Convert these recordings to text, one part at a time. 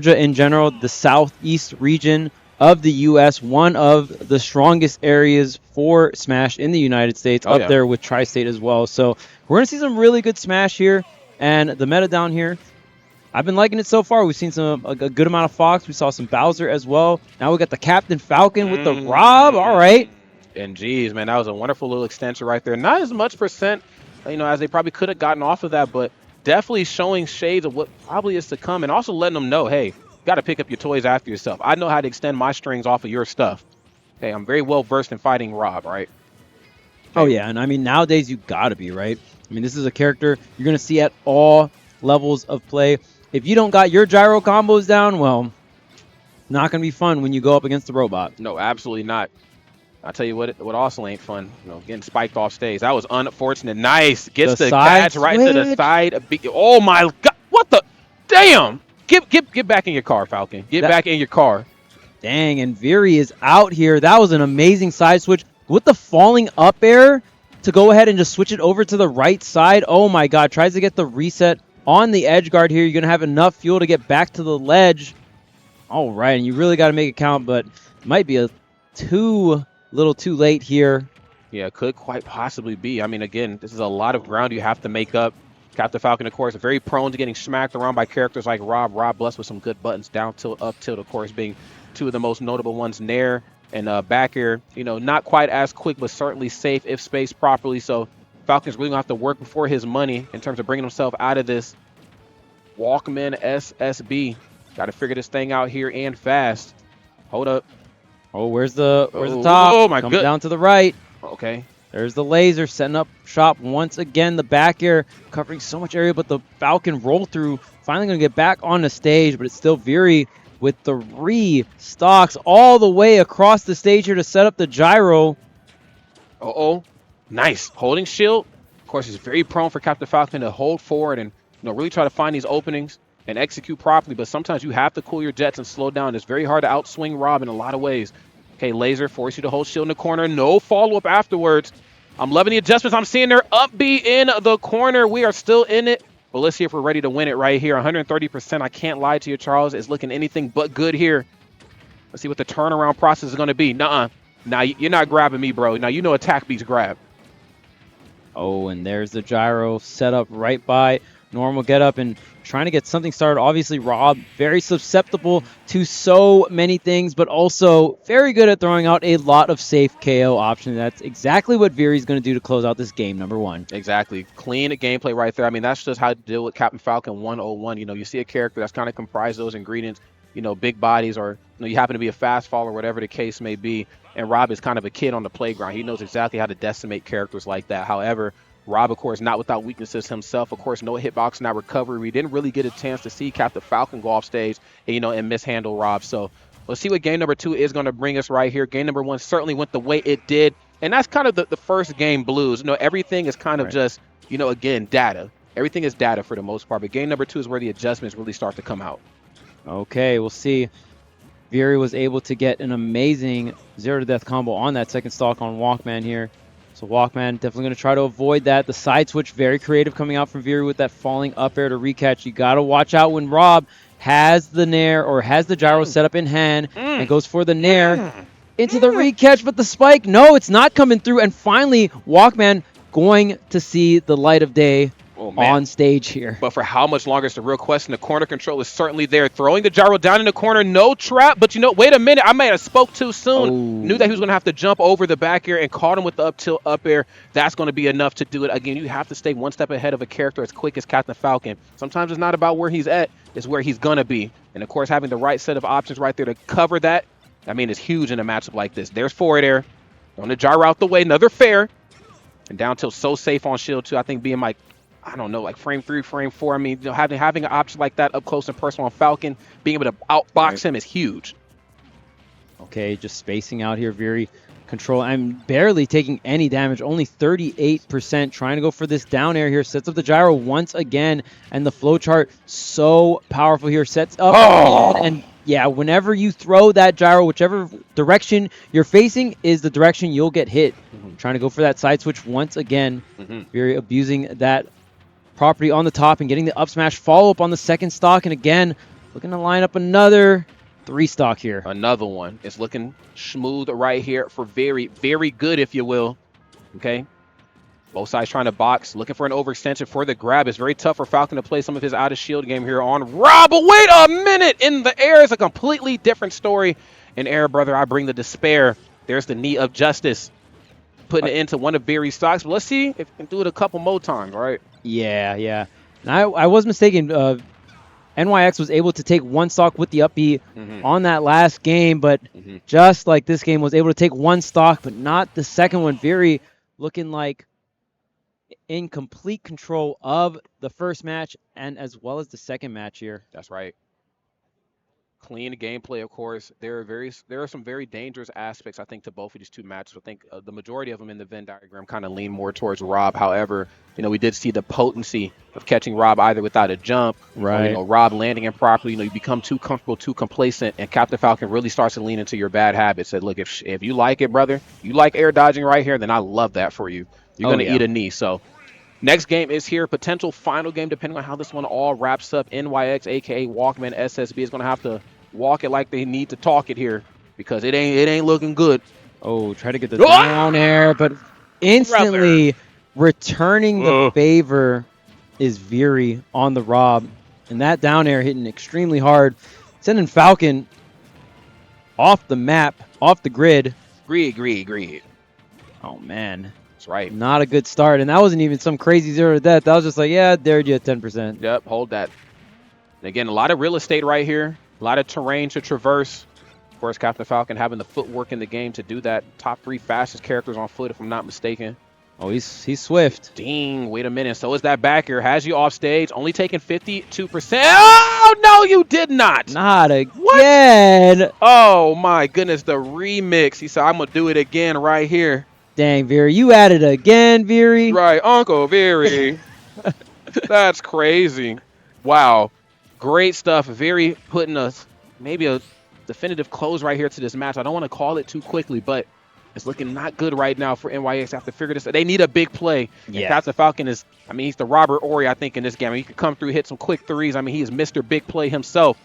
Georgia in general, the southeast region of the U.S., one of the strongest areas for Smash in the United States, up there with Tri-State as well. So we're going to see some really good Smash here. And the meta down here, I've been liking it so far. We've seen a good amount of Fox. We saw some Bowser as well. Now we got the Captain Falcon with the Rob. All right. And geez, man, that was a wonderful little extension right there. Not as much percent, as they probably could have gotten off of that, but definitely showing shades of what probably is to come, and also letting them know, hey, you got to pick up your toys after yourself. I know how to extend my strings off of your stuff. Okay, I'm very well versed in fighting Rob, right? Oh yeah, and I mean nowadays you got to be, right? I mean, this is a character you're going to see at all levels of play. If you don't got your gyro combos down, well, not going to be fun when you go up against the robot. No, absolutely not. I'll tell you what also ain't fun, getting spiked off stage. That was unfortunate. Nice. Gets the catch right to the side. Oh, my God. What the? Damn. Get back in your car, Falcon. Get back in your car. Dang, and Viri is out here. That was an amazing side switch. With the falling up air to go ahead and just switch it over to the right side. Oh, my God. Tries to get the reset on the edge guard here. You're going to have enough fuel to get back to the ledge. All right, and you really got to make it count, but it might be a little too late here. Yeah, could quite possibly be. I mean, again, this is a lot of ground you have to make up. Captain Falcon, of course, very prone to getting smacked around by characters like Rob. Rob blessed with some good buttons, down tilt, up tilt, of course, being two of the most notable ones. Nair and back air, not quite as quick, but certainly safe if spaced properly. So Falcon's really going to have to work for his money in terms of bringing himself out of this. Walkman SSB. Got to figure this thing out here and fast. Hold up. Oh, where's the top? Oh, my God. Down to the right. Okay. There's the laser setting up shop once again. The back air covering so much area, but the Falcon roll through. Finally going to get back on the stage, but it's still Viri with the restocks all the way across the stage here to set up the gyro. Nice. Holding shield. Of course, it's very prone for Captain Falcon to hold forward and really try to find these openings and execute properly, but sometimes you have to cool your jets and slow down. It's very hard to outswing Rob in a lot of ways. Okay, laser, force you to hold shield in the corner. No follow-up afterwards. I'm loving the adjustments. I'm seeing their up B in the corner. We are still in it, but let's see if we're ready to win it right here. 130%, I can't lie to you, Charles. It's looking anything but good here. Let's see what the turnaround process is going to be. Now you're not grabbing me, bro. Now attack beats grab. Oh, and there's the gyro set up right by normal get up and trying to get something started. Obviously, Rob, very susceptible to so many things, but also very good at throwing out a lot of safe KO options. That's exactly what Viri's going to do to close out this game, number one. Exactly. Clean gameplay right there. I mean, that's just how to deal with Captain Falcon 101. You see a character that's kind of comprised of those ingredients, big bodies, or you happen to be a fast follower, whatever the case may be. And Rob is kind of a kid on the playground. He knows exactly how to decimate characters like that. However, Rob, of course, not without weaknesses himself. Of course, no hitbox, not recovery. We didn't really get a chance to see Captain Falcon go off stage, and mishandle Rob. So let's see what game number 2 is going to bring us right here. Game number 1 certainly went the way it did. And that's kind of the first game blues. Everything is kind of just, again, data. Everything is data for the most part. But game number 2 is where the adjustments really start to come out. Okay, we'll see. Viri was able to get an amazing 0-to-death combo on that second stock on Walkman here. So Walkman definitely going to try to avoid that. The side switch, very creative coming out from Viri with that falling up air to recatch. You got to watch out when Rob has the Nair or has the gyro set up in hand and goes for the Nair into the recatch, but the spike, no, it's not coming through. And finally, Walkman going to see the light of day on stage here. But for how much longer is the real question. The corner control is certainly there. Throwing the gyro down in the corner, no trap. But wait a minute, I might have spoke too soon. Knew that he was going to have to jump over the back air and caught him with the up tilt up air. That's going to be enough to do it. Again, you have to stay one step ahead of a character as quick as Captain Falcon. Sometimes it's not about where he's at, it's where he's going to be. And of course, having the right set of options right there to cover that, is huge in a matchup like this. There's forward air. On the gyro out the way, another fair. And down tilt so safe on shield too. I think being like frame 3, frame 4. Having an option like that up close and personal on Falcon, being able to outbox him is huge. Okay, just spacing out here, Viri. Control. I'm barely taking any damage, only 38%. Trying to go for this down air here. Sets up the gyro once again, and the flowchart so powerful here. Sets up and yeah, whenever you throw that gyro, whichever direction you're facing is the direction you'll get hit. Trying to go for that side switch once again. Viri abusing that property on the top and getting the up smash follow up on the second stock, and again Looking to line up another 3-stock here. Another one. It's looking smooth right here for Viri. Very good, if you will. Okay. Both sides trying to box, looking for an overextension for the grab. It's very tough for Falcon to play some of his out-of-shield game here on Rob. But wait a minute! In the air is a completely different story. In air, brother, I bring the despair. There's the knee of justice. Putting it into one of Viri's stocks. But let's see if we can do it a couple more times, right? Yeah, yeah. And I was mistaken. NYX was able to take 1 stock with the up B on that last game, but just like this game, was able to take 1 stock, but not the second one. Viri looking like in complete control of the first match and as well as the second match here. That's right. Clean gameplay, of course. There are some very dangerous aspects, I think, to both of these two matches. I think the majority of them in the Venn diagram kind of lean more towards Rob. However, we did see the potency of catching Rob either without a jump, right? Or, Rob landing improperly. You become too comfortable, too complacent, and Captain Falcon really starts to lean into your bad habits. Said, look, if you like it, brother, you like air dodging right here, then I love that for you. You're going to eat a knee. So next game is here. Potential final game, depending on how this one all wraps up. NYX, a.k.a. Walkman SSB, is going to have to walk it like they need to talk it here because it ain't looking good. Oh, try to get the down air, but instantly returning the favor is Viri on the Rob. And that down air hitting extremely hard, sending Falcon off the map, off the grid. Agreed. Oh, man. That's right. Not a good start. And that wasn't even some crazy 0 to death. That was just like, yeah, dared you at 10%. Yep, hold that. And again, a lot of real estate right here. A lot of terrain to traverse. Of course, Captain Falcon having the footwork in the game to do that. Top 3 fastest characters on foot, if I'm not mistaken. Oh, he's swift. Ding, wait a minute. So is that back here. Has you off stage. Only taking 52%. Oh, no, you did not. Not again. What? Oh, my goodness. The remix. He said, I'm going to do it again right here. Dang, Viri. You at it again, Viri. Right, Uncle Viri. That's crazy. Wow. Great stuff. Viri putting maybe a definitive close right here to this match. I don't want to call it too quickly, but it's looking not good right now for NYX. Have to figure this out. They need a big play. Yeah. Captain Falcon is, he's the Robert Ory, I think, in this game. He can come through, hit some quick threes. He is Mr. Big Play himself.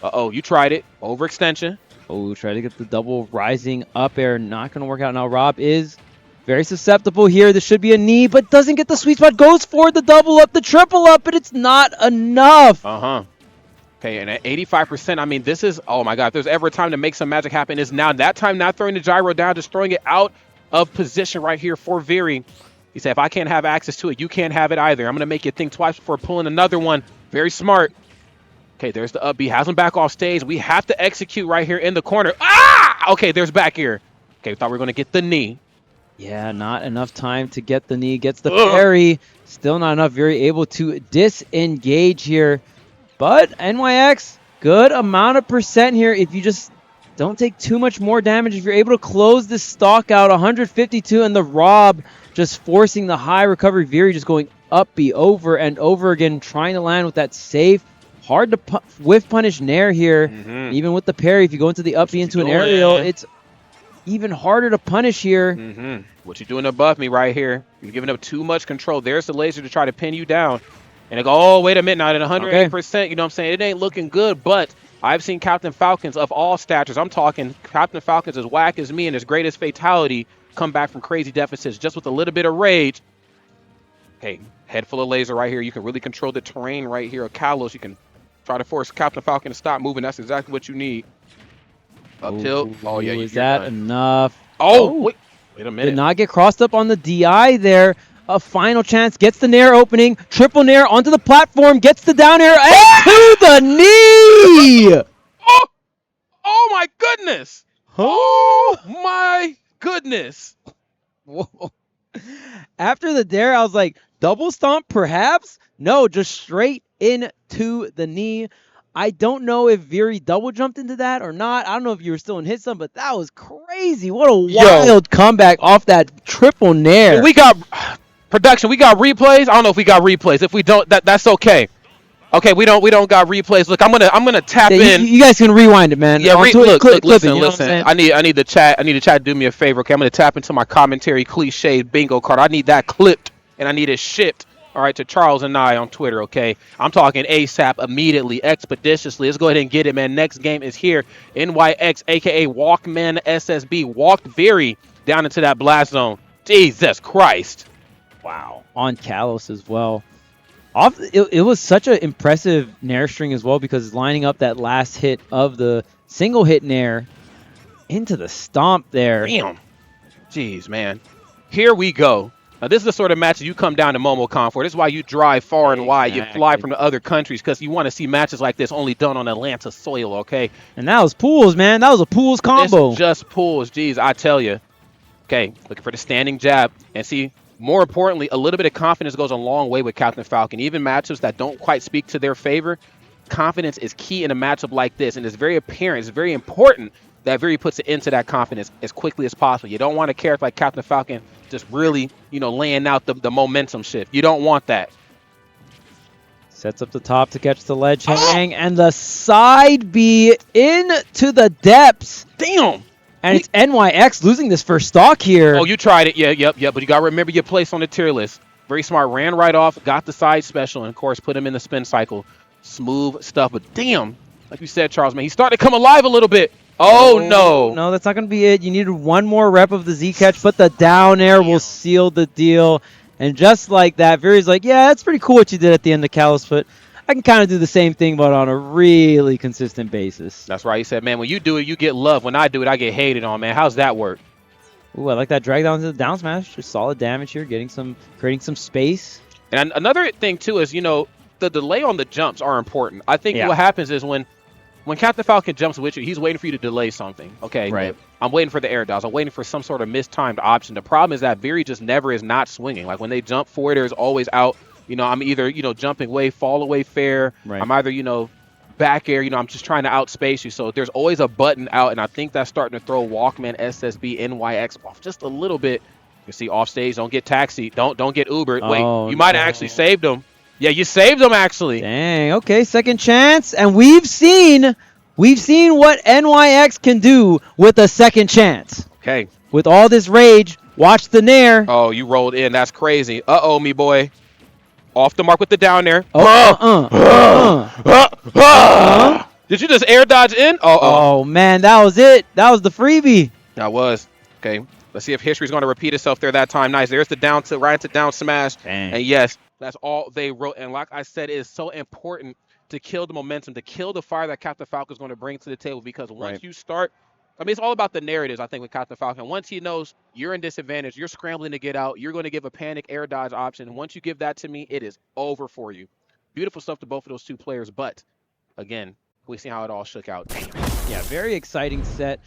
Uh-oh, you tried it. Overextension. Oh, try to get the double rising up air. Not going to work out now. Rob is very susceptible here. This should be a knee, but doesn't get the sweet spot. Goes for the double up, the triple up, but it's not enough. Okay, and at 85%, this is, oh my God, if there's ever a time to make some magic happen, is now. That time, not throwing the gyro down, just throwing it out of position right here for Viri. He said, if I can't have access to it, you can't have it either. I'm going to make you think twice before pulling another one. Very smart. Okay, there's the up B. Has him back off stage. We have to execute right here in the corner. Ah! Okay, there's back here. Okay, we thought we were going to get the knee. Yeah, not enough time to get the knee. Gets the parry. Still not enough. Very able to disengage here. But NYX, good amount of percent here. If you just don't take too much more damage, if you're able to close this stock out, 152, and the Rob just forcing the high recovery. Viri just going up B over and over again, trying to land with that safe. Hard to whiff punish Nair here. Even with the parry, if you go into the up B into an aerial, it's even harder to punish here. What you doing above me right here? You're giving up too much control. There's the laser to try to pin you down. And they go, oh, wait a minute, not at 108%. You know what I'm saying? It ain't looking good, but I've seen Captain Falcons of all statures. I'm talking Captain Falcons as whack as me and his greatest fatality come back from crazy deficits just with a little bit of rage. Okay, head full of laser right here. You can really control the terrain right here. Kalos, you can try to force Captain Falcon to stop moving. That's exactly what you need. Up tilt. Oh, yeah. Is that enough? Oh, wait a minute. Did not get crossed up on the DI there. A final chance, gets the Nair opening, triple Nair onto the platform, gets the down air, and to the knee! Oh my goodness! Oh my goodness! Whoa. After the dare, I was like, double stomp perhaps? No, just straight into the knee. I don't know if Viri double jumped into that or not. I don't know if you were still in hit some, but that was crazy. What a wild comeback off that triple Nair. We got... Production, we got replays. I don't know if we got replays. If we don't, that's okay. Okay, we don't got replays. Look, I'm gonna tap in. You guys can rewind it, man. Yeah, listen. It, I need the chat. I need the chat to do me a favor. Okay, I'm gonna tap into my commentary cliche bingo card. I need that clipped and I need it shipped All right, to Charles and I on Twitter, okay? I'm talking ASAP, immediately, expeditiously. Let's go ahead and get it, man. Next game is here. NYX, a.k.a. Walkman SSB, walked Viri down into that blast zone. Jesus Christ. Wow. On Kalos as well. It was such an impressive Nair string as well, because lining up that last hit of the single hit Nair into the stomp there. Damn. Jeez, man. Here we go. Now, this is the sort of match you come down to MomoCon for. This is why you drive far and wide. You fly from the other countries, because you want to see matches like this only done on Atlanta soil, okay? And that was pools, man. That was a pools combo. This is just pools. Jeez, I tell you. Okay, looking for the standing jab. And see, more importantly, a little bit of confidence goes a long way with Captain Falcon. Even matchups that don't quite speak to their favor, confidence is key in a matchup like this. And it's very apparent, it's very important that Viri puts it into that confidence as quickly as possible. You don't want a character like Captain Falcon just really, laying out the momentum shift. You don't want that. Sets up the top to catch the ledge hang, and the side B into the depths. Damn. And it's NYX losing this first stock here. Oh, you tried it. Yeah, yep. But you got to remember your place on the tier list. Very smart. Ran right off, got the side special, and, of course, put him in the spin cycle. Smooth stuff. But damn, like you said, Charles, man, he's starting to come alive a little bit. Oh, no. No, that's not going to be it. You needed one more rep of the Z catch, but the down air will seal the deal. And just like that, Viri's like, yeah, that's pretty cool what you did at the end of Kalos, but I can kind of do the same thing, but on a really consistent basis. That's right. He said, man, when you do it, you get love. When I do it, I get hated on, man. How's that work? Ooh, I like that drag down to the down smash. Just solid damage here, creating some space. And another thing, too, is, the delay on the jumps are important. I think what happens is when Captain Falcon jumps with you, he's waiting for you to delay something. Okay, right. I'm waiting for the air dodge. I'm waiting for some sort of mistimed option. The problem is that Viri just never is not swinging. Like when they jump forward, there's always out. I'm either, jumping way, fall away fair. Right. I'm either, back air. I'm just trying to outspace you. So there's always a button out, and I think that's starting to throw Walkman, SSB, NYX off just a little bit. You see off stage, don't get taxied. Don't get Ubered. Wait, you might have actually saved him. Yeah, you saved him, actually. Dang, okay, second chance. And we've seen what NYX can do with a second chance. Okay. With all this rage, watch the Nair. Oh, you rolled in. That's crazy. Uh-oh, me boy. Off the mark with the down there. Did you just air dodge in? Oh, man, that was it. That was the freebie. That was. Okay, let's see if history's going to repeat itself there that time. Nice. There's the down to right to down smash. Dang. And yes, that's all they wrote. And like I said, it is so important to kill the momentum, to kill the fire that Captain Falcon is going to bring to the table, because once you start, it's all about the narratives, I think, with Captain Falcon. Once he knows you're in disadvantage, you're scrambling to get out, you're going to give a panic air dodge option. And once you give that to me, it is over for you. Beautiful stuff to both of those two players. But, again, we see how it all shook out. Yeah, very exciting set.